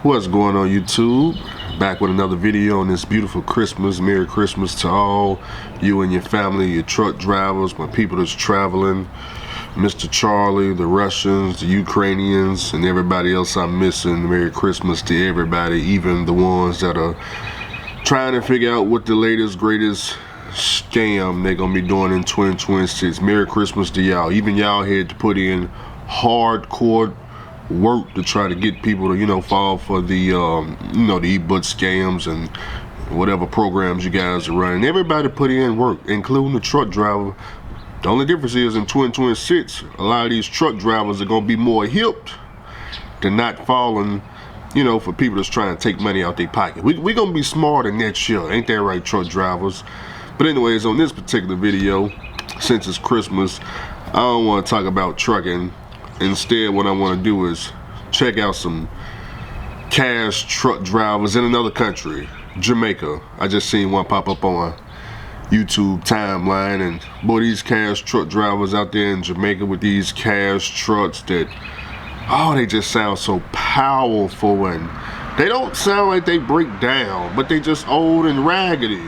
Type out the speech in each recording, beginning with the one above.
What's going on, YouTube? Back with another video on this beautiful Christmas. Merry Christmas to all you and your family, your truck drivers, my people that's traveling, Mr. Charlie, the Russians, the Ukrainians, and everybody else I'm missing. Merry Christmas to everybody, even the ones that are trying to figure out what the latest, greatest scam they're gonna be doing in 2026. Merry Christmas to y'all. Even y'all had to put in hardcore work to try to get people to, fall for the, the e-book scams and whatever programs you guys are running. Everybody put in work, including the truck driver. The only difference is in 2026, a lot of these truck drivers are gonna be more hip to not falling, for people that's trying to take money out their pocket. We gonna be smarter next year, ain't that right, truck drivers? But anyways, on this particular video, since it's Christmas, I don't want to talk about trucking. Instead, what I want to do is check out some cash truck drivers in another country, Jamaica. I just seen one pop up on YouTube timeline, and boy, these cash truck drivers out there in Jamaica with these cash trucks that, they just sound so powerful, and they don't sound like they break down, but they just old and raggedy.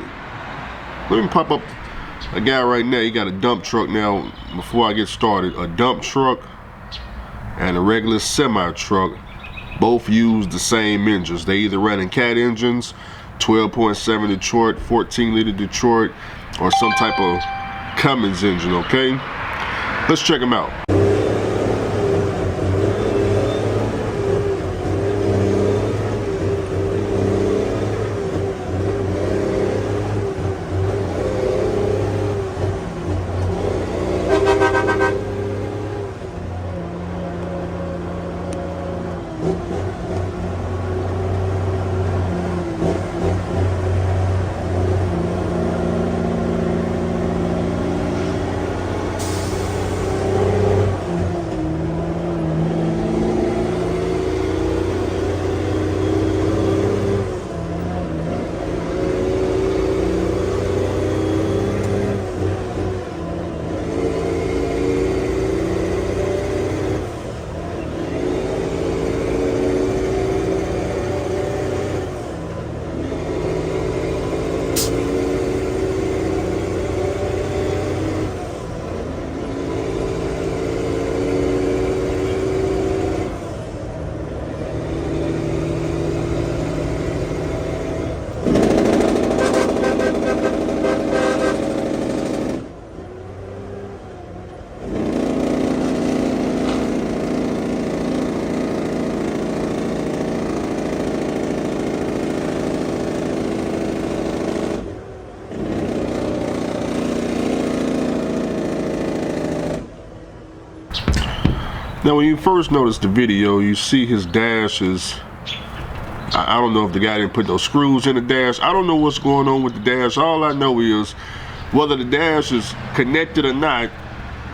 Let me pop up a guy right now. He got a dump truck now. Before I get started, a dump truck and a regular semi truck both use the same engines. They either running cat engines, 12.7 Detroit, 14 liter Detroit, or some type of Cummins engine. Okay, let's check them out. Now, when you first notice the video, you see his dash is, I don't know if the guy didn't put those screws in the dash. I don't know what's going on with the dash. All I know is whether the dash is connected or not,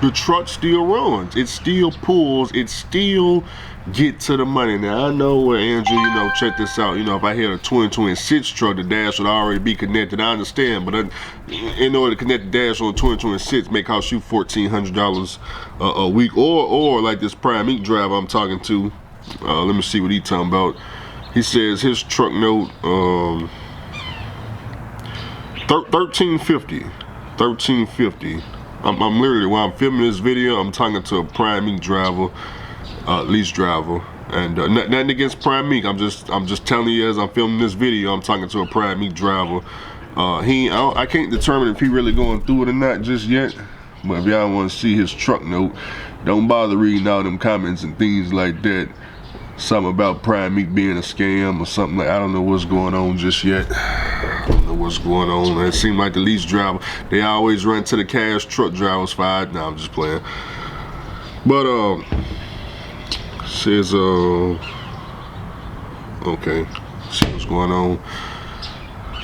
the truck still runs. It still pulls. It still get to the money. Now, I know, Andrew, check this out. If I had a 2026 truck, the dash would already be connected. I understand, but in order to connect the dash on 2026, may cost you $1,400 a week, or like this Prime Inc. driver I'm talking to. Let me see what he's talking about. He says his truck note, $1,350. $1,350. I'm literally, while I'm filming this video, I'm talking to a Prime Inc. driver, lease driver, and nothing against Prime Inc. I'm just telling you, as I'm filming this video, I'm talking to a Prime Inc. driver. I can't determine if he really going through it or not just yet. But if y'all want to see his truck note, don't bother reading all them comments and things like that. Something about Prime Inc. being a scam or something like. I don't know what's going on just yet. I don't know what's going on. It seems like the lease driver, they always run to the cash truck drivers for it. No, I'm just playing. But says okay, see what's going on.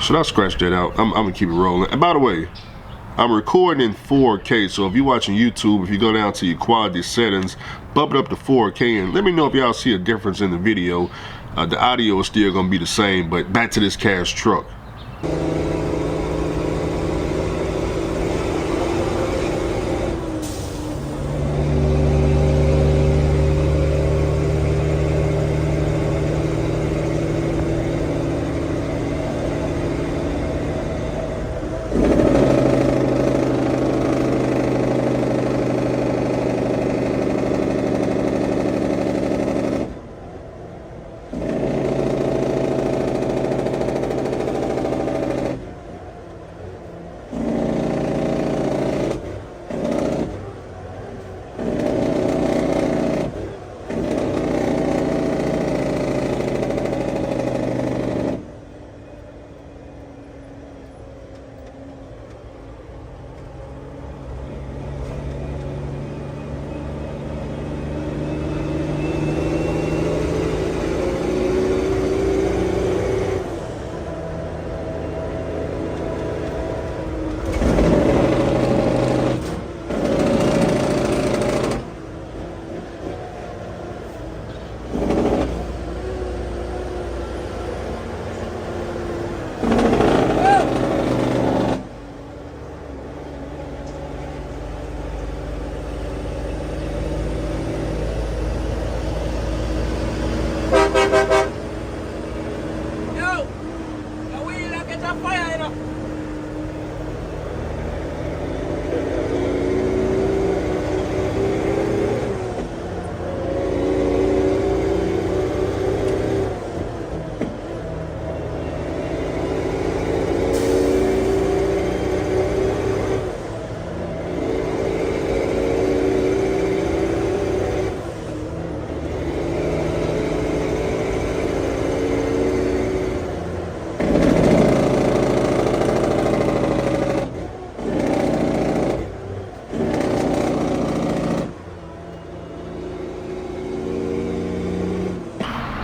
Should I scratch that out? I'm gonna keep it rolling. And by the way, I'm recording in 4K, so if you're watching YouTube, if you go down to your quality settings, bump it up to 4K, and let me know if y'all see a difference in the video. The audio is still gonna be the same, but back to this cash truck.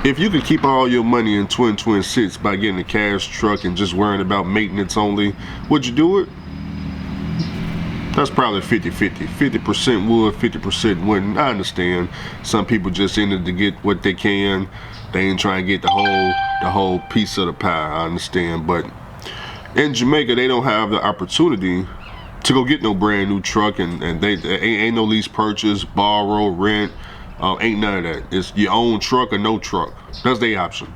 If you could keep all your money in 2026 by getting a cash truck and just worrying about maintenance only, would you do it? That's probably 50-50. 50% would, 50% wouldn't. I understand. Some people just in it to get what they can. They ain't trying to get the whole piece of the pie. I understand. But in Jamaica, they don't have the opportunity to go get no brand new truck, and they ain't no lease purchase, borrow, rent. Ain't none of that. It's your own truck or no truck. That's the option.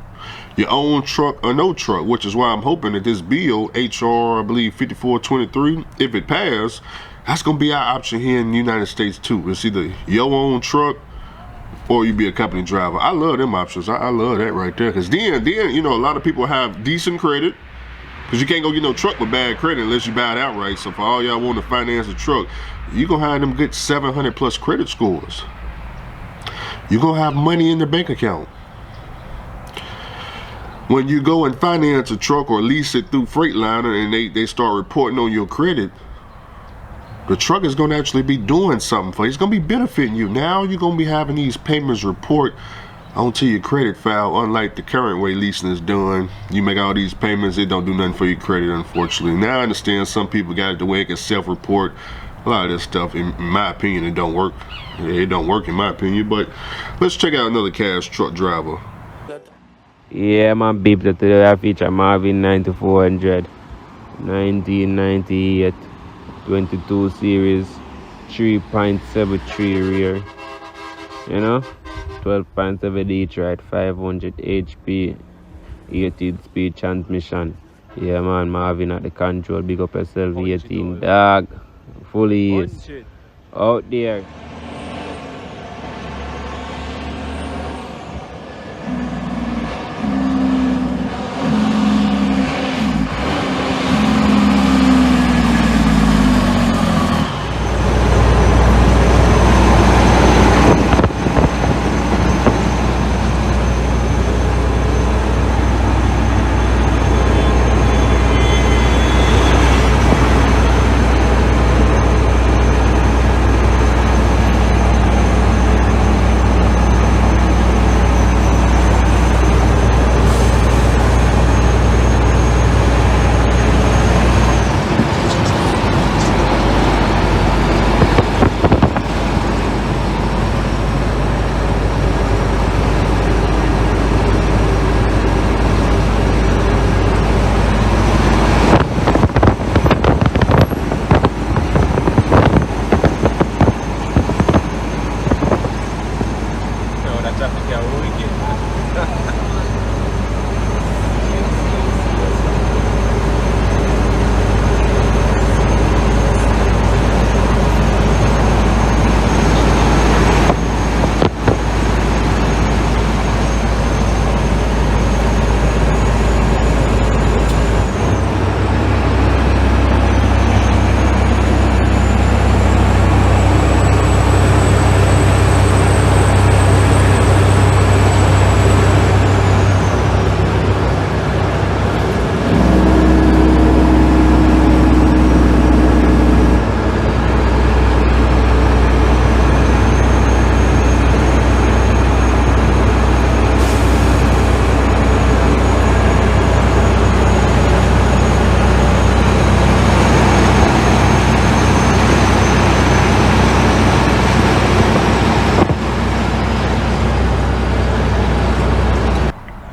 Your own truck or no truck, which is why I'm hoping that this bill, HR, I believe 5423, if it passed, that's gonna be our option here in the United States too. It's either your own truck or you be a company driver. I love them options. I love that right there. Cause then you know, a lot of people have decent credit. Cause you can't go get no truck with bad credit unless you buy it outright. So for all y'all want to finance a truck, you gonna have them good 700 plus credit scores. You're gonna have money in the bank account. When you go and finance a truck or lease it through Freightliner and they start reporting on your credit, the truck is gonna actually be doing something for you. It's gonna be benefiting you. Now you're gonna be having these payments report onto your credit file, unlike the current way leasing is done. You make all these payments, it don't do nothing for your credit, unfortunately. Now I understand some people got it the way it can self-report. A lot of this stuff, in my opinion, it don't work. It don't work in my opinion, but let's check out another cash truck driver. Yeah, man, beep that today I feature Marvin 9400, 1998, 22 series, 3.73 rear, you know, 12.7 Detroit, 500 HP, 18-speed transmission. Yeah, man, Marvin at the control, big up yourself, 18 dog, fully is out there.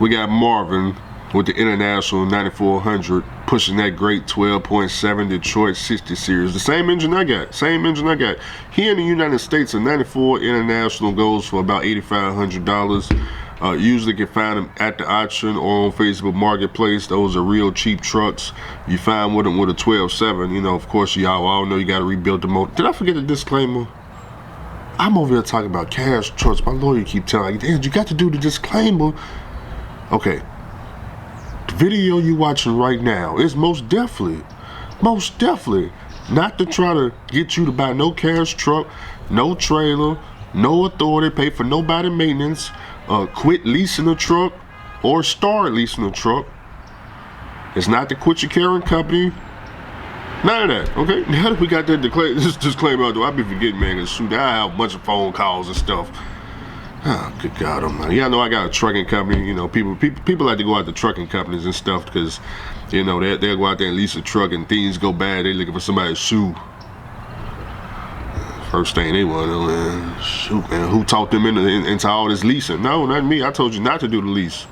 We got Marvin with the International 9400 pushing that great 12.7 Detroit 60 series. The same engine I got. Here in the United States, a 94 International goes for about $8,500. Usually can find them at the auction or on Facebook Marketplace. Those are real cheap trucks. You find with them with a 12.7. You know, of course, y'all all know you got to rebuild the motor. Did I forget the disclaimer? I'm over here talking about cash trucks. My lawyer keep telling me, damn, you got to do the disclaimer. Okay, the video you watching right now is most definitely not to try to get you to buy no cash truck, no trailer, no authority, pay for nobody maintenance, quit leasing a truck or start leasing a truck. It's not to quit your carrying company. None of that, okay? Now that we got that disclaimer out, I be forgetting, man, because shoot, I have a bunch of phone calls and stuff. Oh, good God Almighty! Yeah, I know I got a trucking company. You know, people like to go out to trucking companies and stuff because, you know, they'll go out there and lease a truck and things go bad. They looking for somebody to sue. First thing they want to know, man, shoot, man, who taught them into all this leasing? No, not me. I told you not to do the lease.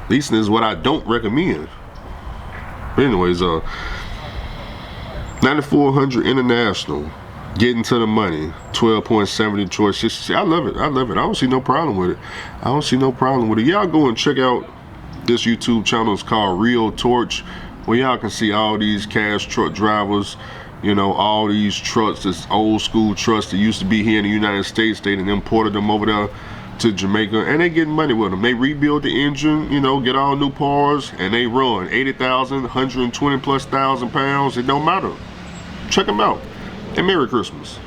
Leasing is what I don't recommend. But anyways, 9400 International, getting to the money, 12.7 Detroit 60. I love it. I love it. I don't see no problem with it. I don't see no problem with it. Y'all go and check out this YouTube channel. It's called Real Torch, where y'all can see all these cash truck drivers. You know, all these trucks, this old school trucks that used to be here in the United States. They done imported them over there to Jamaica, and they getting money with them. They rebuild the engine, you know, get all new parts, and they run 80,000, 120 plus thousand pounds. It don't matter. Check them out. And Merry Christmas.